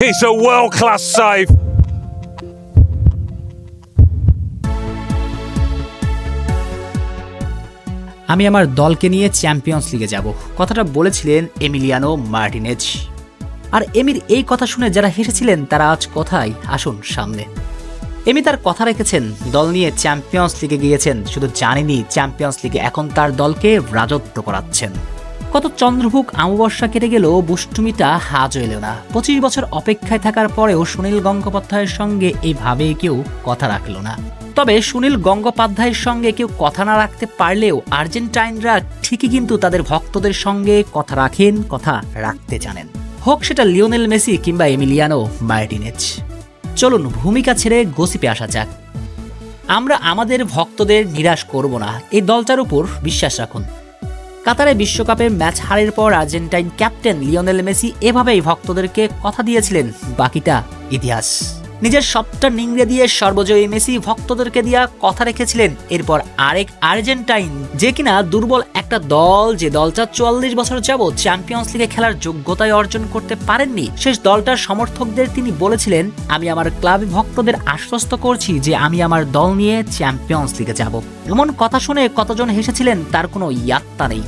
It's a world-class save. আমি আমার দলকে নিয়ে চ্যাম্পিয়ন্স লিগে যাব, কথাটা বলেছিলেন এমিলিয়ানো মার্টিনেজ। আর এমির এই কথা শুনে যারা হেসেছিলেন তারা আজ কোথায়, আসুন সামনে। এমি তার কথা রেখেছেন, দল নিয়ে চ্যাম্পিয়ন্স লিগে গিয়েছেন, শুধু জানেনি চ্যাম্পিয়ন্স লিগে এখন তার দলকে রাজত্ব করাচ্ছেন। কত চন্দ্রভুক অমাবস্যা কেটে গেল, বুষ্টুমিটা আজও এলো না। 25 বছর অপেক্ষায় থাকার পরেও সুনীল গঙ্গোপাধ্যায়ের সঙ্গে এইভাবে কেউ কথা রাখল না। তবে সুনীল গঙ্গোপাধ্যায়ের সঙ্গে কেউ কথা না রাখতে পারলেও আর্জেন্টাইনরা ঠিকই কিন্তু তাদের ভক্তদের সঙ্গে কথা রাখেন, কথা রাখতে জানেন, হোক সেটা লিওনেল মেসি কিংবা এমিলিয়ানো মার্টিনেজ। চলুন ভূমিকা ছেড়ে গসিপে আসা যাক। আমরা আমাদের ভক্তদের নিরাশ করব না, এই দলটার উপর বিশ্বাস রাখুন। কাতারে বিশ্বকাপে ম্যাচ হারের পর আর্জেন্টাইন ক্যাপ্টেন লিওনেল মেসি এভাবেই ভক্তদেরকে কথা দিয়েছিলেন, বাকিটা ইতিহাস। নিজের সবটা নিংড়ে দিয়ে সর্বজয়ী মেসি ভক্তদেরকে দিয়া কথা রেখেছিলেন। এরপর আরেক আর্জেন্টাইন, যে কিনা দুর্বল একটা দল, যে দলটা 44 বছর যাবত চ্যাম্পিয়ন্স লিগে খেলার যোগ্যতায় অর্জন করতে পারেননি, শেষ দলটার সমর্থকদের তিনি বলেছিলেন, আমি আমার ক্লাব ভক্তদের আশ্বস্ত করছি যে আমি আমার দল নিয়ে চ্যাম্পিয়ন্স লিগে যাব। এমন কথা শুনে কতজন হেসেছিলেন তার কোনো ইয়াত্তা নেই।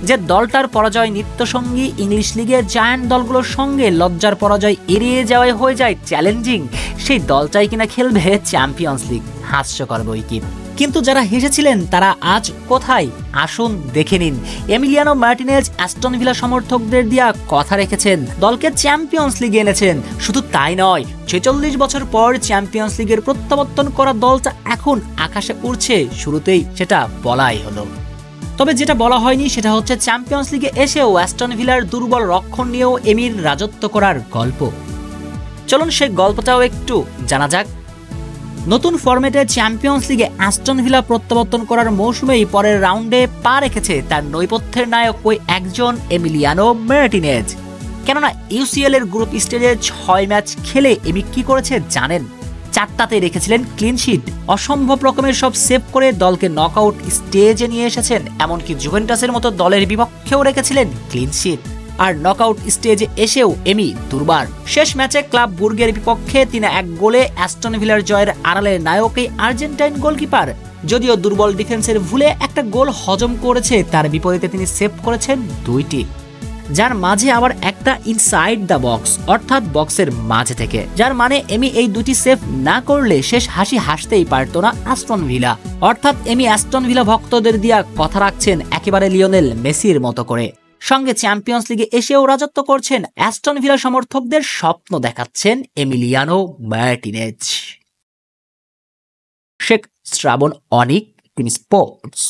যে দলটার পরাজয় নিত্যসঙ্গী, ইংলিশ লিগের জায়ান্ট দলগুলোর সঙ্গে লজ্জার পরাজয় এড়িয়ে যাওয়াই হয়ে যায় চ্যালেঞ্জিং, সেই দলটাই কিনা খেলবে চ্যাম্পিয়ন্স লিগ। হাস্যকর বই কি। কিন্তু যারা হেসেছিলেন তারা আজ কোথায়, আসুন দেখে নিন। এমিলিয়ানো মার্টিনেজ অ্যাস্টন ভিলা সমর্থকদের দিয়া কথা রেখেছেন, দলকে চ্যাম্পিয়ন্স লিগে এনেছেন। শুধু তাই নয়, 46 বছর পর চ্যাম্পিয়ন্স লিগের প্রত্যাবর্তন করা দলটা এখন আকাশে উড়ছে, শুরুতেই সেটা বলাই হলো। তবে যেটা বলা হয়নি সেটা হচ্ছে চ্যাম্পিয়ন্স লিগে এসেও অ্যাস্টন ভিলার দুর্বল রক্ষণ নিয়েও এমির রাজত্ব করার গল্প। চলুন সেই গল্পটাও একটু জানা যাক। নতুন ফরম্যাটে চ্যাম্পিয়ন্স লিগে অ্যাস্টন ভিলা প্রত্যাবর্তন করার মৌসুমেই পরের রাউন্ডে পা রেখেছে তার নৈপথ্যের নায়ক ওই একজন এমিলিয়ানো মার্টিনেজ। কেননা ইউসিএল এর গ্রুপ স্টেজে 6 ম্যাচ খেলে এমি কি করেছে জানেন? 4টাতে রেখেছিলেন ক্লিন শিট, অসম্ভব রকমের সব সেভ করে দলকে নকআউট স্টেজে নিয়ে এসেছেন। এমনকি জুভেন্টাসের মতো দলের বিপক্ষেও রেখেছিলেন ক্লিন শিট। আর নকআউট স্টেজে এসেও এমি দুর্বার। শেষ ম্যাচে ক্লাব বুর্গের বিপক্ষে 3-1 গোলে অ্যাস্টন ভিলার জয়ের আড়ালের নায়ক এই আর্জেন্টাইন গোলকিপার। যদিও দুর্বল ডিফেন্সের ভুলে একটা গোল হজম করেছে, তার বিপরীতে তিনি সেভ করেছেন 2টি, যার মাঝে আবার একটা ইনসাইড দ্য বক্স, অর্থাৎ বক্সের মাঝে থেকে, যার মানে এমি এই 2টি সেভ না করলে শেষ হাসি হাসতেই পারত না অ্যাস্টন ভিলা। অর্থাৎ এমি অ্যাস্টন ভিলা ভক্তদের দিয়া কথা রাখছেন একেবারে লিওনেল মেসির মতো করে। সঙ্গে চ্যাম্পিয়ন্স লিগে এসেও রাজত্ব করছেন, অ্যাস্টন ভিলা সমর্থকদের স্বপ্ন দেখাচ্ছেন এমিলিয়ানো মার্টিনেজ। শেখ শ্রাবণ অনিক, টিম স্পোর্টস।